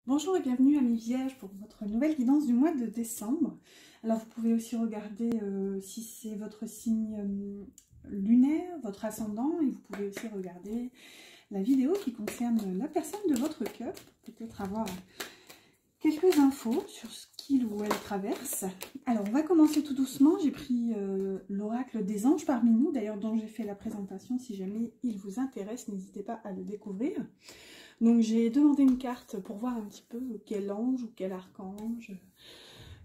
Bonjour et bienvenue amis vierges pour votre nouvelle guidance du mois de décembre. Alors vous pouvez aussi regarder si c'est votre signe lunaire, votre ascendant, et vous pouvez aussi regarder la vidéo qui concerne la personne de votre cœur, peut-être avoir quelques infos sur ce qu'il ou elle traverse. Alors on va commencer tout doucement. J'ai pris l'oracle des anges parmi nous, d'ailleurs dont j'ai fait la présentation. Si jamais il vous intéresse, n'hésitez pas à le découvrir. Donc j'ai demandé une carte pour voir un petit peu quel ange ou quel archange,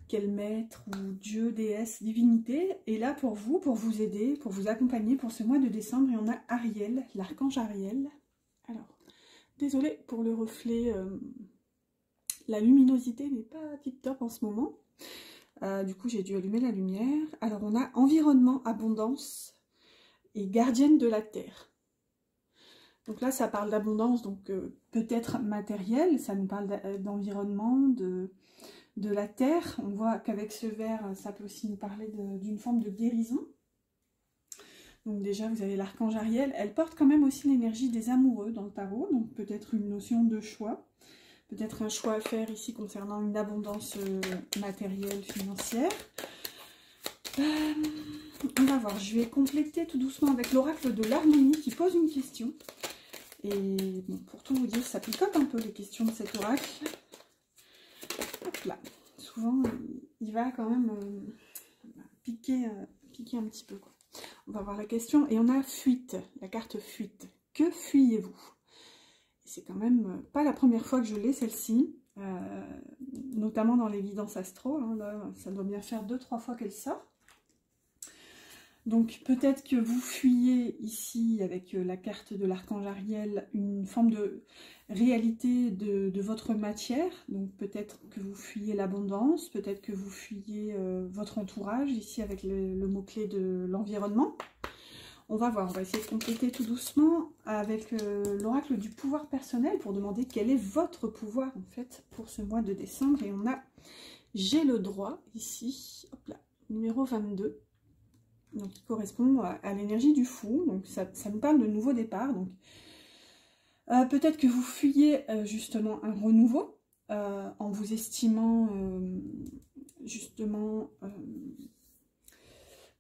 quel maître ou dieu, déesse, divinité est là pour vous aider, pour vous accompagner pour ce mois de décembre. Et on a Ariel, l'archange Ariel. Alors, désolée pour le reflet, la luminosité n'est pas tip top en ce moment. Du coup j'ai dû allumer la lumière. Alors on a environnement, abondance et gardienne de la terre. Donc là, ça parle d'abondance, donc peut-être matériel, ça nous parle d'environnement, de la terre. On voit qu'avec ce vert, ça peut aussi nous parler d'une forme de guérison. Donc déjà, vous avez l'archange Ariel. Elle porte quand même aussi l'énergie des amoureux dans le tarot, donc peut-être une notion de choix. Peut-être un choix à faire ici concernant une abondance matérielle, financière. On va voir, je vais compléter tout doucement avec l'oracle de l'harmonie qui pose une question. Et bon, pour tout vous dire, ça picote un peu les questions de cet oracle. Hop là. Souvent, il va quand même piquer un petit peu, quoi. On va voir la question. Et on a fuite, la carte fuite. Que fuyez-vous? C'est quand même pas la première fois que je l'ai, celle-ci. Notamment dans les guidances astro. Hein, là, ça doit bien faire 2-3 fois qu'elle sort. Donc peut-être que vous fuyez ici avec la carte de l'archange Ariel une forme de réalité de votre matière. Donc peut-être que vous fuyez l'abondance, peut-être que vous fuyez votre entourage ici avec le mot-clé de l'environnement. On va voir, on va essayer de compléter tout doucement avec l'oracle du pouvoir personnel pour demander quel est votre pouvoir en fait pour ce mois de décembre. Et on a « J'ai le droit » ici, hop là, numéro 22. Donc qui correspond à l'énergie du fou, donc ça nous parle de nouveau départ. Donc peut-être que vous fuyez justement un renouveau en vous estimant justement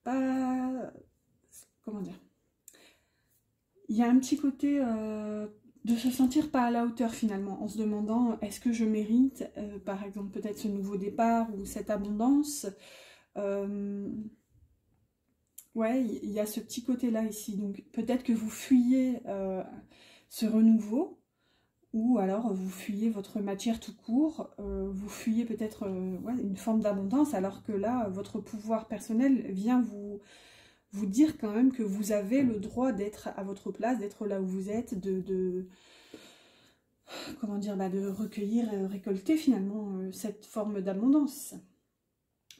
pas, comment dire, il y a un petit côté de se sentir pas à la hauteur finalement, en se demandant est-ce que je mérite par exemple peut-être ce nouveau départ ou cette abondance. Ouais, il y a ce petit côté-là ici. Donc peut-être que vous fuyez ce renouveau, ou alors vous fuyez votre matière tout court, vous fuyez peut-être ouais, une forme d'abondance, alors que là, votre pouvoir personnel vient vous dire quand même que vous avez le droit d'être à votre place, d'être là où vous êtes, comment dire, de recueillir, récolter finalement cette forme d'abondance.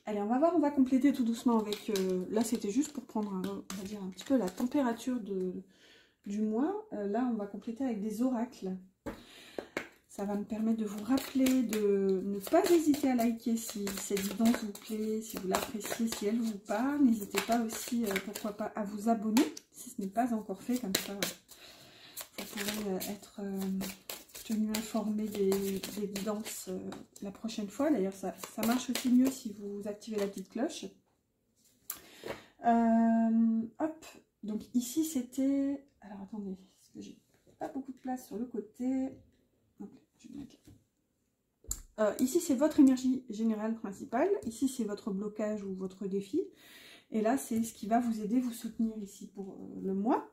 Allez, on va voir, on va compléter tout doucement avec... là, c'était juste pour prendre, on va dire, un petit peu la température du mois. Là, on va compléter avec des oracles. Ça va me permettre de vous rappeler de ne pas hésiter à liker si cette guidance vous plaît, si vous l'appréciez, si elle vous parle. N'hésitez pas aussi, pourquoi pas, à vous abonner, si ce n'est pas encore fait. Comme ça, vous pourrez être... tenu informé des guidances la prochaine fois. D'ailleurs, ça marche aussi mieux si vous activez la petite cloche. Hop, donc ici c'était... Alors attendez, parce que j'ai pas beaucoup de place sur le côté. Donc, je vais mettre là. Ici c'est votre énergie générale principale. Ici c'est votre blocage ou votre défi. Et là c'est ce qui va vous aider, vous soutenir ici pour le mois.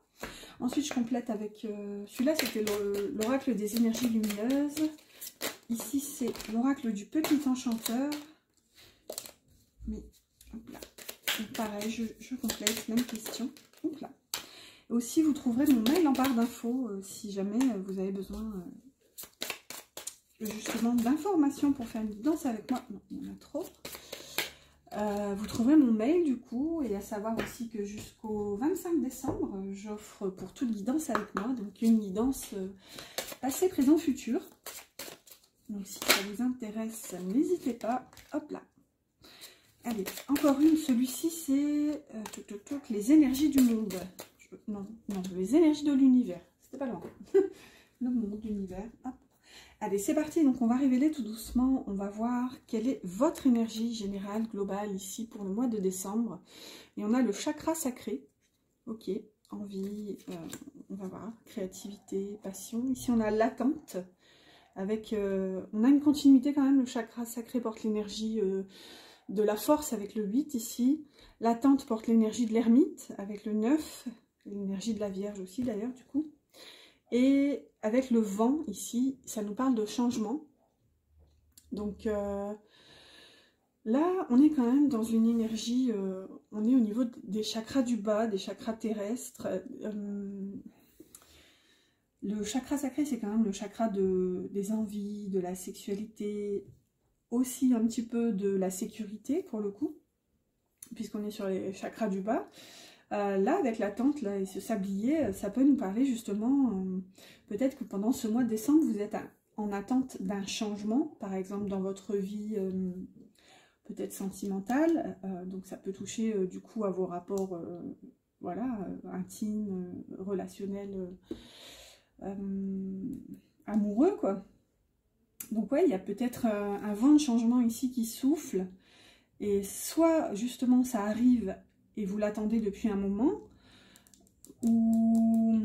Ensuite, je complète avec... celui-là, c'était l'oracle des énergies lumineuses. Ici, c'est l'oracle du petit enchanteur. Mais, hop là. Donc, pareil, je complète, même question. Hop là. Et aussi, vous trouverez mon mail en barre d'infos si jamais vous avez besoin justement d'informations pour faire une guidance avec moi. Non, il y en a trop. Vous trouverez mon mail du coup, et à savoir aussi que jusqu'au 25 décembre, j'offre pour toute guidance avec moi, donc une guidance passé, présent, futur. Donc si ça vous intéresse, n'hésitez pas. Hop là. Allez, encore une, celui-ci c'est les énergies du monde. Non, les énergies de l'univers. C'était pas loin. Le monde, l'univers. Allez, c'est parti, donc on va révéler tout doucement, on va voir quelle est votre énergie générale, globale, ici, pour le mois de décembre. Et on a le chakra sacré, ok, envie, on va voir, créativité, passion. Ici, on a l'attente, avec, on a une continuité quand même, le chakra sacré porte l'énergie de la force, avec le 8 ici. L'attente porte l'énergie de l'ermite, avec le 9, l'énergie de la Vierge aussi d'ailleurs, du coup. Et avec le vent, ici, ça nous parle de changement. Donc là, on est quand même dans une énergie, on est au niveau des chakras du bas, des chakras terrestres. Le chakra sacré, c'est quand même le chakra des envies, de la sexualité, aussi un petit peu de la sécurité, pour le coup, puisqu'on est sur les chakras du bas. Là, avec l'attente et ce sablier, ça peut nous parler justement, peut-être que pendant ce mois de décembre, vous êtes en attente d'un changement, par exemple dans votre vie peut-être sentimentale, donc ça peut toucher du coup à vos rapports voilà, intimes, relationnels, amoureux, quoi. Donc ouais, il y a peut-être un vent de changement ici qui souffle, et soit justement ça arrive et vous l'attendez depuis un moment, ou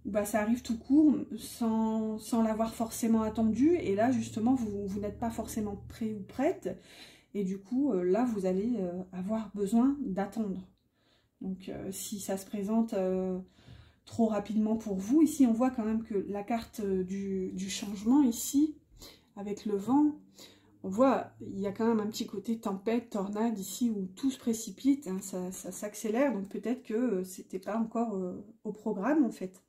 bah, ça arrive tout court sans l'avoir forcément attendu, et là justement vous n'êtes pas forcément prêt ou prête, et du coup là vous allez avoir besoin d'attendre. Donc si ça se présente trop rapidement pour vous, ici on voit quand même que la carte du changement ici, avec le vent, on voit, il y a quand même un petit côté tempête, tornade ici, où tout se précipite, hein, ça s'accélère, donc peut-être que c'était pas encore au programme en fait.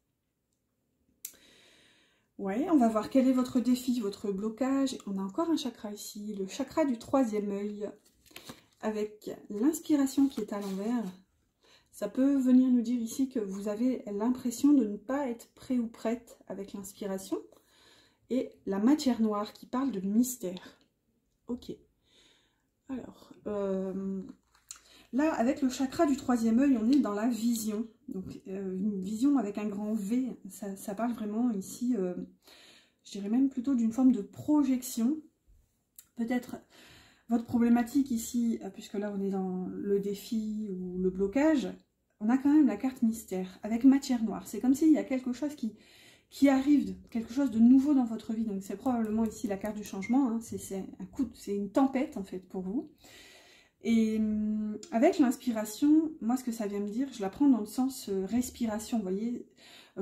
Ouais, on va voir quel est votre défi, votre blocage. On a encore un chakra ici, le chakra du 3e œil, avec l'inspiration qui est à l'envers. Ça peut venir nous dire ici que vous avez l'impression de ne pas être prêt ou prête avec l'inspiration. Et la matière noire qui parle de mystère. Ok. Alors, là, avec le chakra du 3e œil, on est dans la vision. Donc, une vision avec un grand V, ça parle vraiment ici, je dirais même plutôt d'une forme de projection. Peut-être votre problématique ici, puisque là on est dans le défi ou le blocage, on a quand même la carte mystère avec matière noire. C'est comme s'il y a quelque chose qui arrive, quelque chose de nouveau dans votre vie. Donc c'est probablement ici la carte du changement, hein. C'est une tempête en fait pour vous. Et avec l'inspiration, moi ce que ça vient me dire, je la prends dans le sens respiration, vous voyez,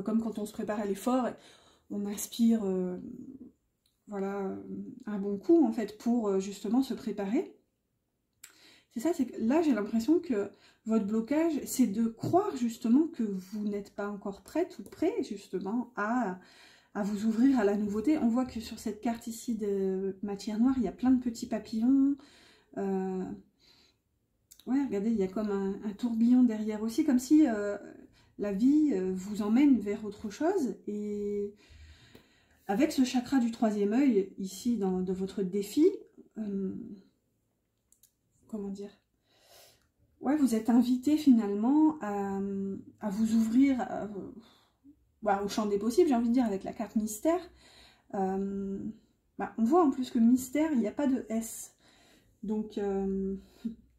comme quand on se prépare à l'effort, on inspire voilà, un bon coup en fait pour justement se préparer. C'est ça, c'est que là j'ai l'impression que votre blocage, c'est de croire justement que vous n'êtes pas encore prête ou prêt justement à vous ouvrir à la nouveauté. On voit que sur cette carte ici de matière noire, il y a plein de petits papillons. Ouais, regardez, il y a comme un tourbillon derrière aussi, comme si la vie vous emmène vers autre chose. Et avec ce chakra du 3e œil, ici, de votre défi, comment dire, ouais, vous êtes invité finalement à vous ouvrir bah, au champ des possibles, j'ai envie de dire, avec la carte mystère. Bah, on voit en plus que mystère, il n'y a pas de S. Donc,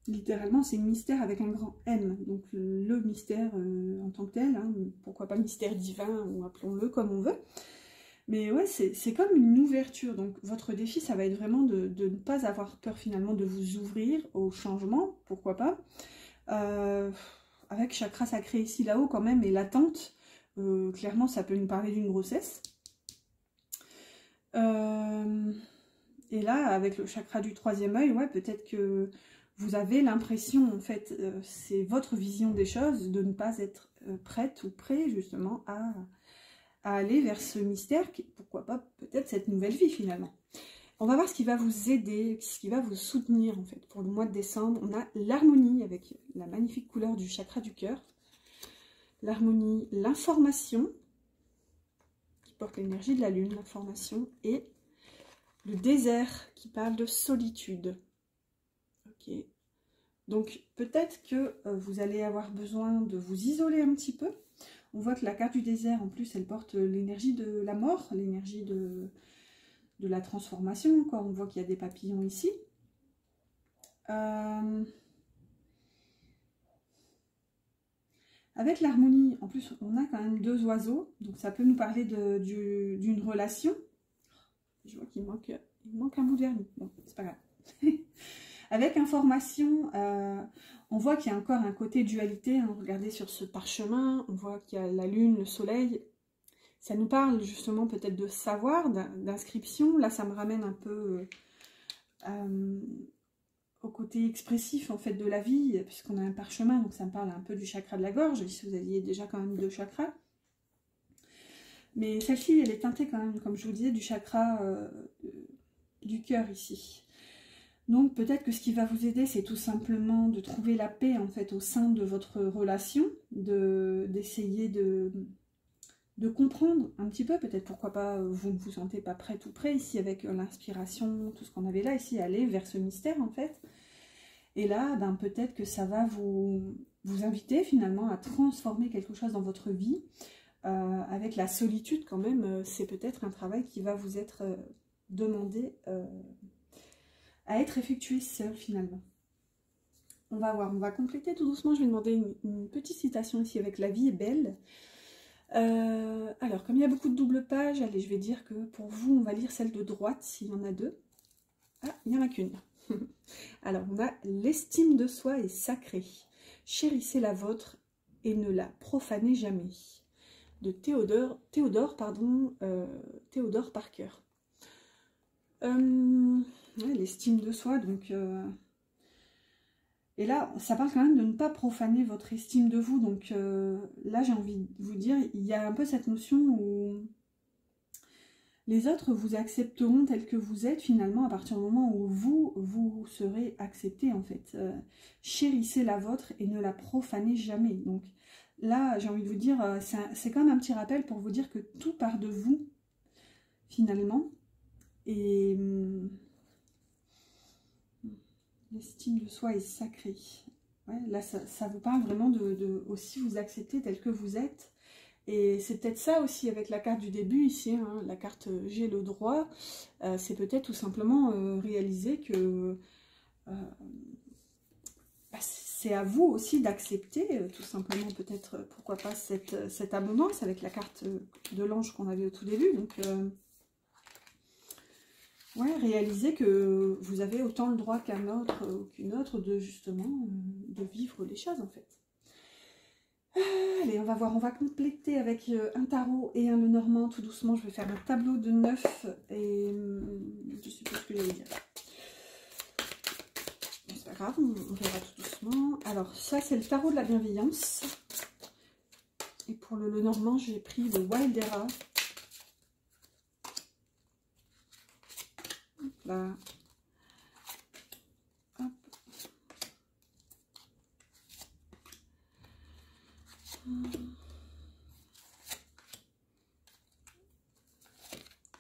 littéralement, c'est mystère avec un grand M. Donc, le mystère en tant que tel, hein, pourquoi pas mystère divin, ou appelons-le comme on veut. Mais ouais, c'est comme une ouverture. Donc, votre défi, ça va être vraiment de ne pas avoir peur finalement de vous ouvrir au changement, pourquoi pas. Avec chakra sacré ici, là-haut quand même, et l'attente, clairement, ça peut nous parler d'une grossesse. Et là, avec le chakra du 3e œil, ouais, peut-être que vous avez l'impression, en fait, c'est votre vision des choses, de ne pas être prête ou prêt, justement, à aller vers ce mystère, pourquoi pas, peut-être cette nouvelle vie, finalement. On va voir ce qui va vous aider, ce qui va vous soutenir, en fait, pour le mois de décembre. On a l'harmonie, avec la magnifique couleur du chakra du cœur. L'harmonie, l'information, qui porte l'énergie de la lune, l'information, et le désert qui parle de solitude. Ok. Donc peut-être que vous allez avoir besoin de vous isoler un petit peu. On voit que la carte du désert, en plus, elle porte l'énergie de la mort, l'énergie de la transformation. Quoi. On voit qu'il y a des papillons ici. Avec l'harmonie, en plus, on a quand même 2 oiseaux. Donc, ça peut nous parler d'une relation. Je vois qu'il manque un bout de vernis. Bon, c'est pas grave. Avec information, on voit qu'il y a encore un côté dualité. Hein. Regardez sur ce parchemin, on voit qu'il y a la lune, le soleil. Ça nous parle justement peut-être de savoir, d'inscription. Là, ça me ramène un peu au côté expressif en fait de la vie, puisqu'on a un parchemin, donc ça me parle un peu du chakra de la gorge. Ici, vous aviez déjà quand même 2 chakras. Mais celle-ci, elle est teintée quand même, comme je vous disais, du chakra du cœur ici. Donc peut-être que ce qui va vous aider, c'est tout simplement de trouver la paix en fait au sein de votre relation, d'essayer de comprendre un petit peu, peut-être pourquoi pas vous ne vous sentez pas prêt tout près ici avec l'inspiration, tout ce qu'on avait là ici, aller vers ce mystère en fait. Et là, ben, peut-être que ça va vous inviter finalement à transformer quelque chose dans votre vie. Avec la solitude quand même, c'est peut-être un travail qui va vous être demandé à être effectué seul finalement. On va voir, on va compléter tout doucement. Je vais demander une petite citation ici avec la vie est belle. Alors, comme il y a beaucoup de doubles pages, allez, je vais dire que pour vous, on va lire celle de droite s'il y en a 2. Ah, il n'y en a qu'une. Alors, on a l'estime de soi est sacrée. Chérissez la vôtre et ne la profanez jamais. De Théodore Parker. Ouais, l'estime de soi, donc... Et là, ça parle quand même de ne pas profaner votre estime de vous. Donc là, j'ai envie de vous dire, il y a un peu cette notion où les autres vous accepteront tel que vous êtes finalement à partir du moment où vous serez accepté en fait. Chérissez la vôtre et ne la profanez jamais. Donc là, j'ai envie de vous dire, c'est quand même un petit rappel pour vous dire que tout part de vous finalement. Et... l'estime de soi est sacrée. Ouais, là, ça vous parle vraiment de aussi vous accepter tel que vous êtes. Et c'est peut-être ça aussi avec la carte du début ici, hein, la carte j'ai le droit. C'est peut-être tout simplement réaliser que c'est à vous aussi d'accepter tout simplement peut-être, pourquoi pas, cette abondance avec la carte de l'ange qu'on avait au tout début. Donc... ouais, réaliser que vous avez autant le droit qu'un autre ou qu'une autre de justement de vivre les choses en fait. Allez, on va voir, on va compléter avec un tarot et un Lenormand tout doucement. Je vais faire un tableau de 9 et je sais pas ce que j'allais dire. C'est pas grave, on verra tout doucement. Alors ça c'est le tarot de la bienveillance. Et pour le Lenormand, j'ai pris le Wildera. Là. Hop.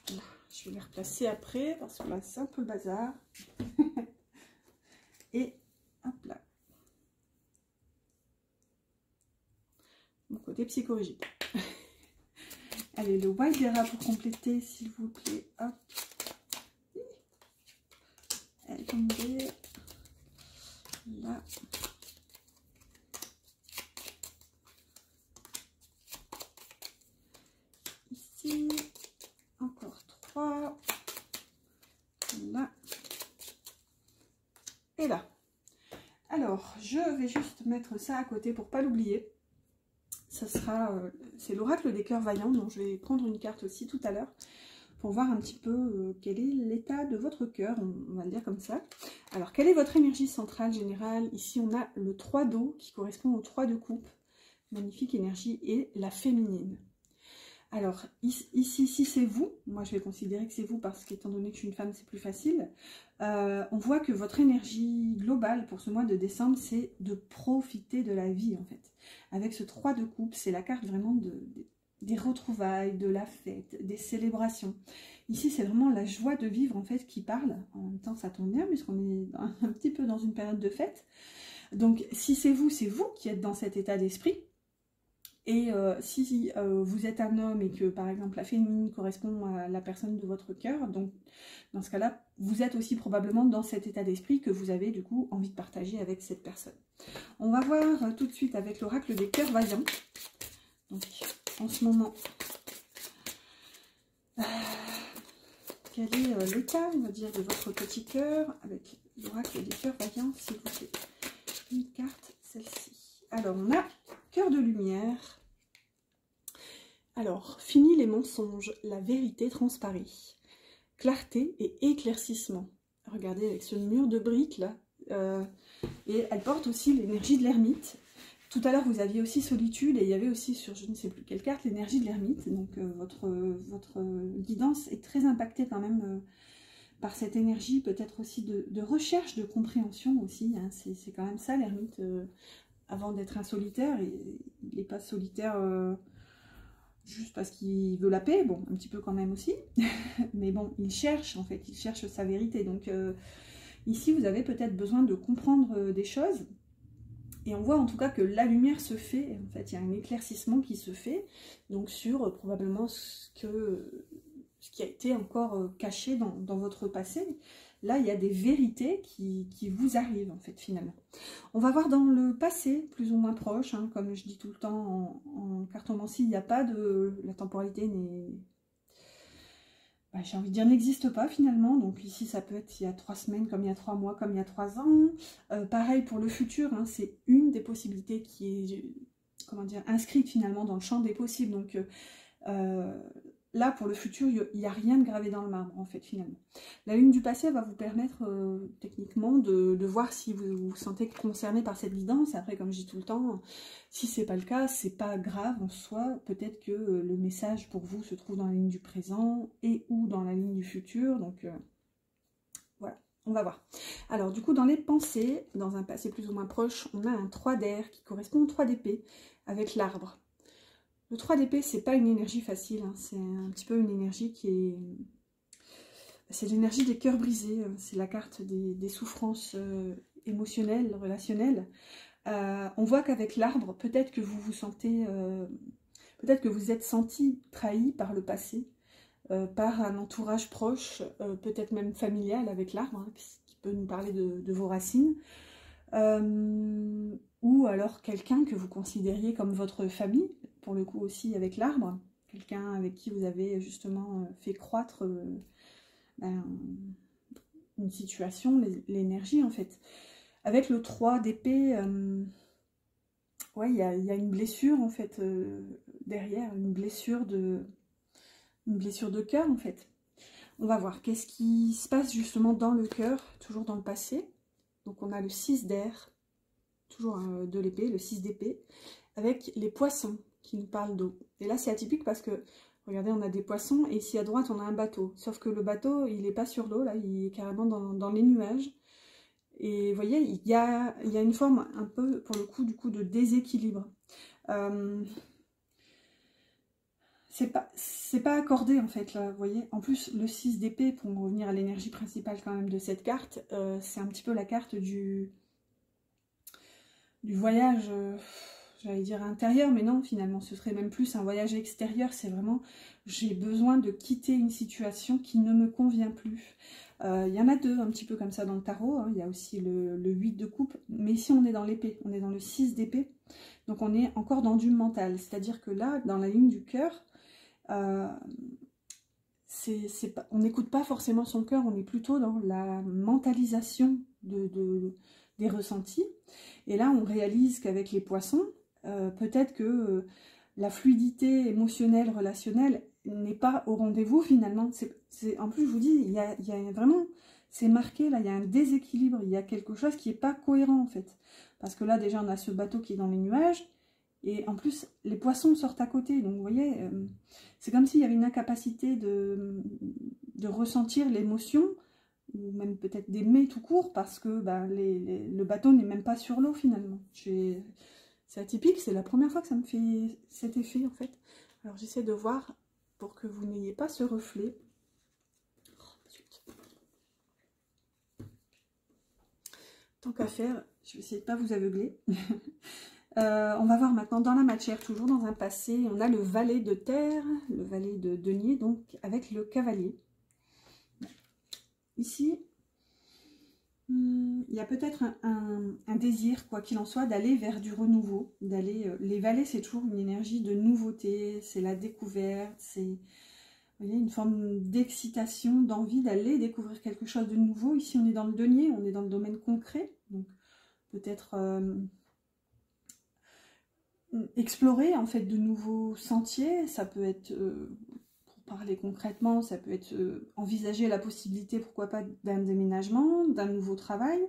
Là, je vais les replacer après parce que là c'est un peu le bazar. Et hop là. Mon côté psychologique. Allez, le Wildera pour compléter, s'il vous plaît. Hop. Elle est tombée là. Ici, encore 3. Là. Et là. Alors, je vais juste mettre ça à côté pour pas l'oublier. Ça sera, c'est l'oracle des cœurs vaillants, donc je vais prendre une carte aussi tout à l'heure. Pour voir un petit peu quel est l'état de votre cœur, on va le dire comme ça. Alors, quelle est votre énergie centrale générale? Ici, on a le 3 d'eau qui correspond au 3 de coupe. Magnifique énergie, et la féminine. Alors, ici, si c'est vous, moi je vais considérer que c'est vous parce qu'étant donné que je suis une femme, c'est plus facile. On voit que votre énergie globale pour ce mois de décembre, c'est de profiter de la vie en fait. Avec ce 3 de coupe, c'est la carte vraiment des retrouvailles, de la fête, des célébrations. Ici, c'est vraiment la joie de vivre en fait qui parle. En même temps, ça tombe bien puisqu'on est un petit peu dans une période de fête. Donc, si c'est vous qui êtes dans cet état d'esprit. Et si vous êtes un homme et que par exemple la féminine correspond à la personne de votre cœur, donc dans ce cas-là, vous êtes aussi probablement dans cet état d'esprit que vous avez du coup envie de partager avec cette personne. On va voir tout de suite avec l'oracle des cœurs vaillants. Donc en ce moment, quel est l'état, on va dire, de votre petit cœur avec l'oracle des cœurs vaillants, s'il vous plaît. Une carte, celle-ci. Alors on a cœur de lumière. Alors, fini les mensonges, la vérité transparaît. Clarté et éclaircissement. Regardez avec ce mur de briques là. Et elle porte aussi l'énergie de l'ermite. Tout à l'heure, vous aviez aussi solitude et il y avait aussi sur je ne sais plus quelle carte l'énergie de l'ermite. Donc, votre guidance est très impactée quand même par cette énergie, peut-être aussi de recherche, de compréhension aussi. Hein. C'est quand même ça l'ermite. Avant d'être un solitaire, il n'est pas solitaire juste parce qu'il veut la paix, bon, un petit peu quand même aussi. Mais bon, il cherche en fait, il cherche sa vérité. Donc ici, vous avez peut-être besoin de comprendre des choses. Et on voit en tout cas que la lumière se fait, en fait, il y a un éclaircissement qui se fait, donc sur probablement ce qui a été encore caché dans votre passé. Là, il y a des vérités qui vous arrivent, en fait, finalement. On va voir dans le passé, plus ou moins proche, hein, comme je dis tout le temps en cartomancie, il n'y a pas de... La temporalité n'est... Bah, j'ai envie de dire n'existe pas finalement, donc ici ça peut être il y a 3 semaines, comme il y a 3 mois, comme il y a 3 ans. Pareil pour le futur, hein, c'est une des possibilités qui est, comment dire, inscrite finalement dans le champ des possibles. Donc là pour le futur, il n'y a rien de gravé dans le marbre en fait finalement. La lune du passé va vous permettre techniquement de voir si vous vous sentez concerné par cette guidance. Après, comme je dis tout le temps, si c'est pas le cas, c'est pas grave en soi. Peut-être que le message pour vous se trouve dans la ligne du présent et ou dans la ligne du futur. Donc voilà, on va voir. Alors du coup, dans les pensées, dans un passé plus ou moins proche, on a un 3 d'air qui correspond au 3 d'épée avec l'arbre. Le 3 d'épée, c'est pas une énergie facile, hein. C'est un petit peu une énergie qui est... C'est l'énergie des cœurs brisés, c'est la carte des souffrances émotionnelles, relationnelles. On voit qu'avec l'arbre, peut-être que vous vous sentez, peut-être que vous êtes senti trahi par le passé, par un entourage proche, peut-être même familial avec l'arbre, hein, qui peut nous parler de vos racines, ou alors quelqu'un que vous considériez comme votre famille, pour le coup aussi avec l'arbre, quelqu'un avec qui vous avez justement fait croître une situation, l'énergie en fait. Avec le 3 d'épée, ouais, il y a une blessure en fait derrière, une blessure de cœur en fait. On va voir qu'est-ce qui se passe justement dans le cœur, toujours dans le passé. Donc on a le 6 d'air, toujours de l'épée, le 6 d'épée, avec les poissons qui nous parlent d'eau. Et là c'est atypique parce que, regardez, on a des poissons et ici à droite on a un bateau. Sauf que le bateau, il n'est pas sur l'eau, là, il est carrément dans les nuages. Et vous voyez, il y a une forme un peu, pour le coup, de déséquilibre. C'est pas accordé, en fait, là, vous voyez. En plus, le 6 d'épée, pour revenir à l'énergie principale quand même de cette carte, c'est un petit peu la carte du voyage, j'allais dire intérieur, mais non, finalement, ce serait même plus un voyage extérieur. C'est vraiment, j'ai besoin de quitter une situation qui ne me convient plus. Il y en a deux un petit peu comme ça dans le tarot, hein. Il y a aussi le 8 de coupe, mais ici on est dans l'épée, on est dans le 6 d'épée, donc on est encore dans du mental, c'est-à-dire que là, dans la ligne du cœur, on n'écoute pas forcément son cœur, on est plutôt dans la mentalisation des ressentis, et là on réalise qu'avec les poissons, peut-être que la fluidité émotionnelle, relationnelle, n'est pas au rendez-vous finalement. En plus, je vous dis, il y a vraiment, c'est marqué, là, il y a un déséquilibre, il y a quelque chose qui n'est pas cohérent en fait. Parce que là, déjà, on a ce bateau qui est dans les nuages, et en plus, les poissons sortent à côté. Donc, vous voyez, c'est comme s'il y avait une incapacité de ressentir l'émotion, ou même peut-être d'aimer tout court, parce que ben, le bateau n'est même pas sur l'eau finalement. C'est atypique, c'est la première fois que ça me fait cet effet en fait. Alors, j'essaie de voir pour que vous n'ayez pas ce reflet. Tant qu'à faire, je vais essayer de ne pas vous aveugler. On va voir maintenant dans la matière, toujours dans un passé, on a le valet de terre, le valet de denier, donc avec le cavalier. Ici, il y a peut-être un désir, quoi qu'il en soit, d'aller vers du renouveau. Les valets, c'est toujours une énergie de nouveauté, c'est la découverte, c'est une forme d'excitation, d'envie d'aller découvrir quelque chose de nouveau. Ici, on est dans le denier, on est dans le domaine concret, donc peut-être explorer en fait de nouveaux sentiers. Ça peut être, pour parler concrètement, ça peut être envisager la possibilité, pourquoi pas, d'un déménagement, d'un nouveau travail.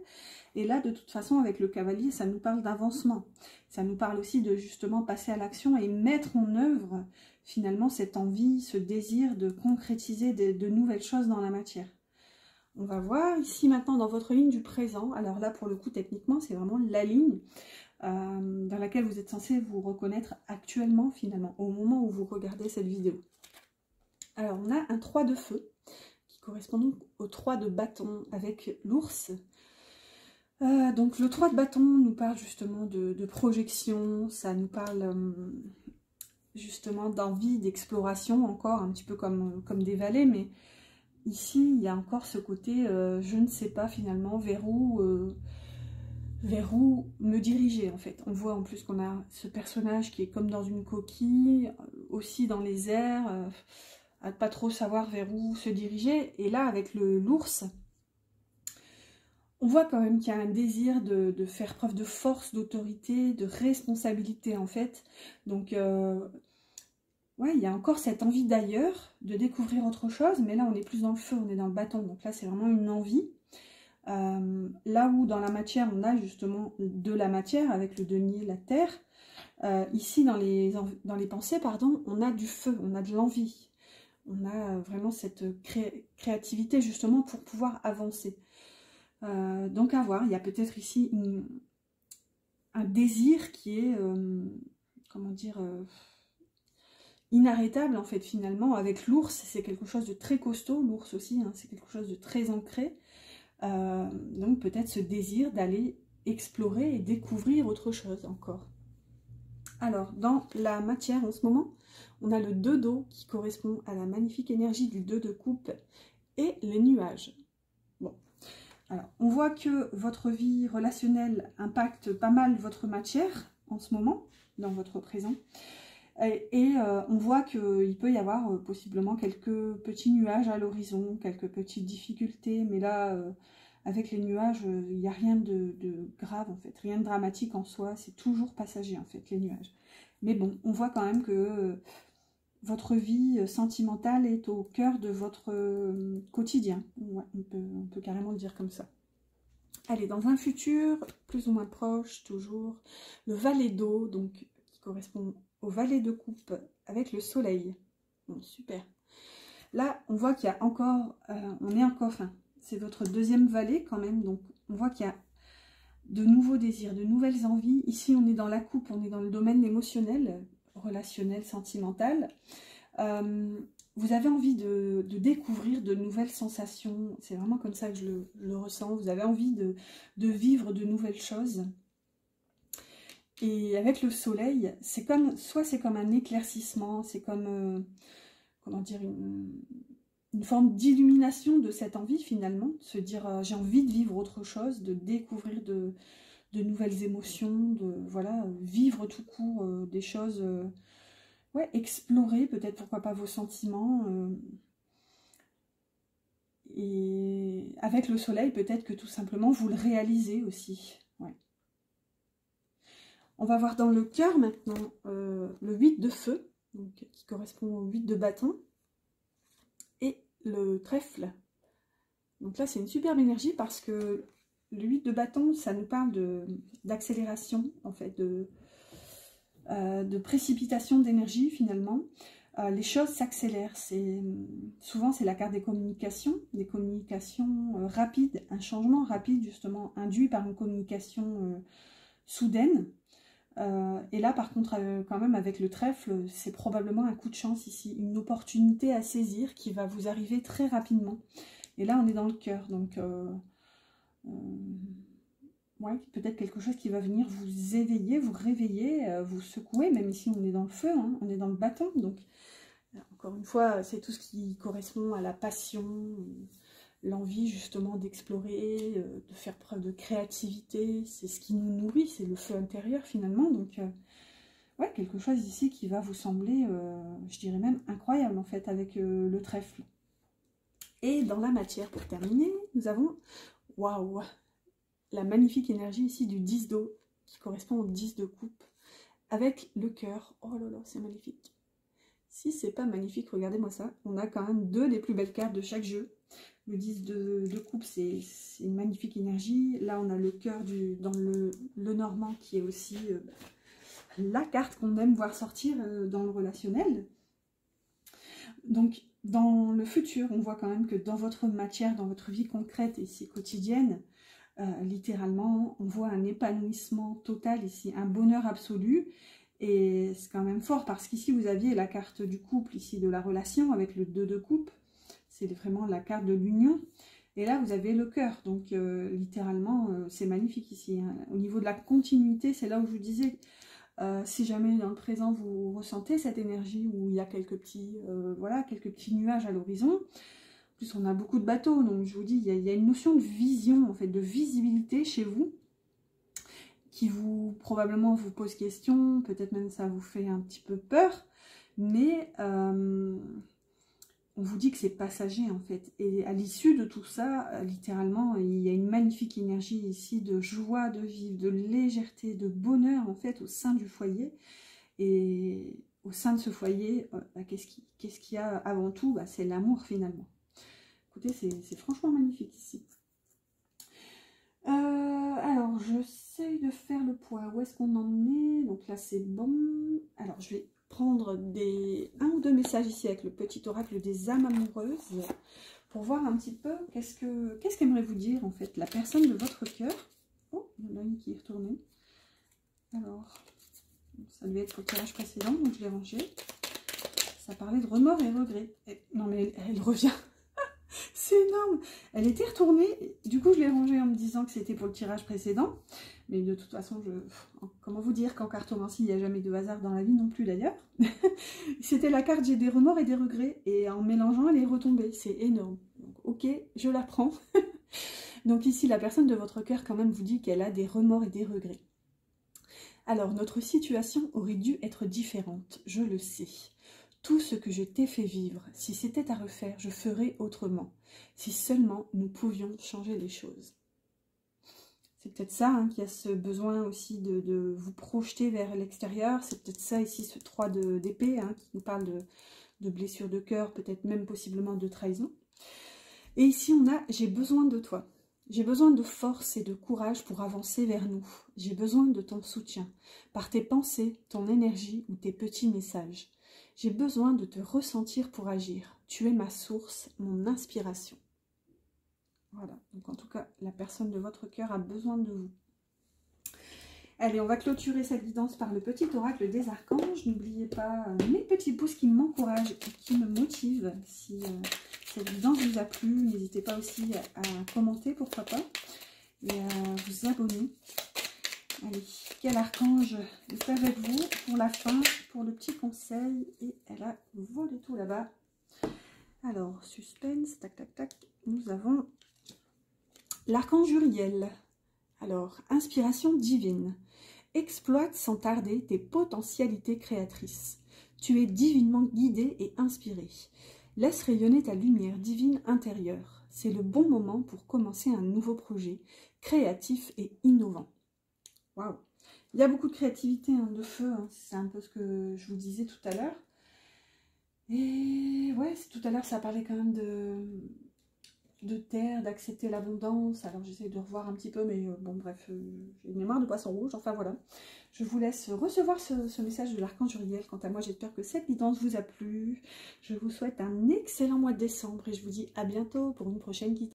Et là, de toute façon, avec le cavalier, ça nous parle d'avancement. Ça nous parle aussi de justement passer à l'action et mettre en œuvre finalement cette envie, ce désir de concrétiser de nouvelles choses dans la matière. On va voir ici maintenant dans votre ligne du présent. Alors là, pour le coup, techniquement, c'est vraiment la ligne dans laquelle vous êtes censé vous reconnaître actuellement, finalement, au moment où vous regardez cette vidéo. Alors, on a un 3 de feu, qui correspond donc au 3 de bâton avec l'ours. Donc, le 3 de bâton nous parle justement de projection, ça nous parle justement d'envie, d'exploration, encore un petit peu comme des valets, mais ici, il y a encore ce côté, je ne sais pas finalement vers où me diriger en fait. On voit en plus qu'on a ce personnage qui est comme dans une coquille, aussi dans les airs, à ne pas trop savoir vers où se diriger. Et là, avec l'ours, on voit quand même qu'il y a un désir de faire preuve de force, d'autorité, de responsabilité en fait. Donc, ouais, il y a encore cette envie d'ailleurs, de découvrir autre chose, mais là on est plus dans le feu, on est dans le bâton, donc là c'est vraiment une envie. Là où dans la matière on a justement de la matière avec le denier, la terre, ici dans les pensées, pardon, on a du feu, on a de l'envie, on a vraiment cette créativité justement pour pouvoir avancer. Donc à voir, il y a peut-être ici un désir qui est, comment dire, inarrêtable en fait finalement. Avec l'ours, c'est quelque chose de très costaud, l'ours aussi, hein, c'est quelque chose de très ancré. Donc peut-être ce désir d'aller explorer et découvrir autre chose encore. Alors, dans la matière en ce moment, on a le 2 d'eau qui correspond à la magnifique énergie du 2 de coupe et les nuages. Bon, alors on voit que votre vie relationnelle impacte pas mal votre matière en ce moment, dans votre présent. Et on voit qu'il peut y avoir possiblement quelques petits nuages à l'horizon, quelques petites difficultés, mais là, avec les nuages, il n'y a rien de grave en fait, rien de dramatique en soi, c'est toujours passager en fait, les nuages. Mais bon, on voit quand même que votre vie sentimentale est au cœur de votre quotidien. Ouais, on peut carrément le dire comme ça. Allez, dans un futur plus ou moins proche, toujours, le valet d'eau, donc qui correspond au valet de coupe avec le soleil. Bon, super. Là, on voit qu'il y a encore, enfin, c'est votre deuxième valet quand même, donc on voit qu'il y a de nouveaux désirs, de nouvelles envies. Ici, on est dans la coupe, on est dans le domaine émotionnel, relationnel, sentimental. Vous avez envie de découvrir de nouvelles sensations, c'est vraiment comme ça que je le ressens. Vous avez envie de vivre de nouvelles choses. Et avec le soleil, c'est comme, soit c'est comme un éclaircissement, c'est comme, comment dire, une forme d'illumination de cette envie finalement, de se dire j'ai envie de vivre autre chose, de découvrir de nouvelles émotions, de voilà, vivre tout court des choses, ouais, explorer peut-être pourquoi pas vos sentiments. Et avec le soleil, peut-être que tout simplement vous le réalisez aussi. Ouais. On va voir dans le cœur maintenant le 8 de feu, donc, qui correspond au 8 de bâton, et le trèfle. Donc là, c'est une superbe énergie parce que le 8 de bâton, ça nous parle d'accélération, en fait, de précipitation d'énergie finalement. Les choses s'accélèrent. Souvent, c'est la carte des communications rapides, un changement rapide justement induit par une communication soudaine. Et là, par contre, quand même, avec le trèfle, c'est probablement un coup de chance ici, une opportunité à saisir qui va vous arriver très rapidement. Et là, on est dans le cœur, donc ouais, peut-être quelque chose qui va venir vous éveiller, vous réveiller, vous secouer, même ici on est dans le feu, hein, on est dans le bâton, donc encore une fois, c'est tout ce qui correspond à la passion, l'envie justement d'explorer, de faire preuve de créativité, c'est ce qui nous nourrit, c'est le feu intérieur finalement, donc ouais, quelque chose ici qui va vous sembler, je dirais même incroyable en fait, avec le trèfle. Et dans la matière, pour terminer, nous avons, waouh, la magnifique énergie ici du 10 d'eau, qui correspond au 10 de coupe, avec le cœur. Oh là là, c'est magnifique. Si c'est pas magnifique, regardez-moi ça. On a quand même deux des plus belles cartes de chaque jeu. Le 10 de coupe, c'est une magnifique énergie. Là, on a le cœur dans le normand, qui est aussi la carte qu'on aime voir sortir dans le relationnel. Donc, dans le futur, on voit quand même que dans votre matière, dans votre vie concrète ici, quotidienne, littéralement, on voit un épanouissement total ici, un bonheur absolu. Et c'est quand même fort parce qu'ici, vous aviez la carte du couple, ici, de la relation, avec le 2 de coupe. C'est vraiment la carte de l'union. Et là, vous avez le cœur. Donc, littéralement, c'est magnifique ici, hein. Au niveau de la continuité, c'est là où je vous disais... si jamais dans le présent vous ressentez cette énergie où il y a quelques petits, voilà, quelques petits nuages à l'horizon, en plus on a beaucoup de bateaux, donc je vous dis, il y a une notion de vision, en fait, de visibilité chez vous, qui vous, probablement vous pose question, peut-être même ça vous fait un petit peu peur, mais on vous dit que c'est passager en fait. Et à l'issue de tout ça, littéralement, il y a une magnifique énergie ici de joie de vivre, de légèreté, de bonheur en fait au sein du foyer. Et au sein de ce foyer, qu'est-ce qu'il y a avant tout? Bah, c'est l'amour finalement. Écoutez, c'est franchement magnifique ici. Alors, j'essaye de faire le point. Où est-ce qu'on en est? Donc là, c'est bon. Alors, je vais prendre un ou deux messages ici avec le petit oracle des âmes amoureuses pour voir un petit peu qu'est-ce qu'aimerait vous dire en fait la personne de votre cœur. Oh, il y en a une qui est retournée. Alors, ça devait être au tirage précédent, donc je l'ai rangé. Ça parlait de remords et regrets. Non mais elle revient. C'est énorme. Elle était retournée, du coup je l'ai rangée en me disant que c'était pour le tirage précédent. Mais de toute façon, comment vous dire qu'en cartomancie, il n'y a jamais de hasard dans la vie non plus d'ailleurs. C'était la carte, j'ai des remords et des regrets. Et en mélangeant, elle est retombée. C'est énorme. Donc, ok, je la prends. Donc ici, la personne de votre cœur quand même vous dit qu'elle a des remords et des regrets. Alors, notre situation aurait dû être différente, je le sais. Tout ce que je t'ai fait vivre, si c'était à refaire, je ferais autrement. Si seulement nous pouvions changer les choses. C'est peut-être ça hein, qui a ce besoin aussi de vous projeter vers l'extérieur. C'est peut-être ça ici, ce 3 d'épée, hein, qui nous parle de blessures de cœur, peut-être même possiblement de trahison. Et ici, on a « j'ai besoin de toi ». J'ai besoin de force et de courage pour avancer vers nous. J'ai besoin de ton soutien, par tes pensées, ton énergie ou tes petits messages. J'ai besoin de te ressentir pour agir. Tu es ma source, mon inspiration. Voilà, donc en tout cas, la personne de votre cœur a besoin de vous. Allez, on va clôturer cette guidance par le petit oracle des archanges. N'oubliez pas mes petits pouces qui m'encouragent et qui me motivent. Si cette guidance vous a plu, n'hésitez pas aussi à commenter, pourquoi pas, et à vous abonner. Allez, quel archange est avec vous pour la fin, pour le petit conseil? Et elle a volé tout là-bas. Alors, suspense, tac, tac, tac. Nous avons l'archange Uriel. Alors, inspiration divine. Exploite sans tarder tes potentialités créatrices. Tu es divinement guidé et inspiré. Laisse rayonner ta lumière divine intérieure. C'est le bon moment pour commencer un nouveau projet, créatif et innovant. Waouh! Il y a beaucoup de créativité, hein, de feu, hein. C'est un peu ce que je vous disais tout à l'heure. Et ouais, tout à l'heure, ça parlait quand même de terre, d'accepter l'abondance. Alors j'essaie de revoir un petit peu, mais bon bref, j'ai une mémoire de poisson rouge, enfin voilà. Je vous laisse recevoir ce message de l'archange Uriel. Quant à moi, j'espère que cette guidance vous a plu. Je vous souhaite un excellent mois de décembre et je vous dis à bientôt pour une prochaine guidance.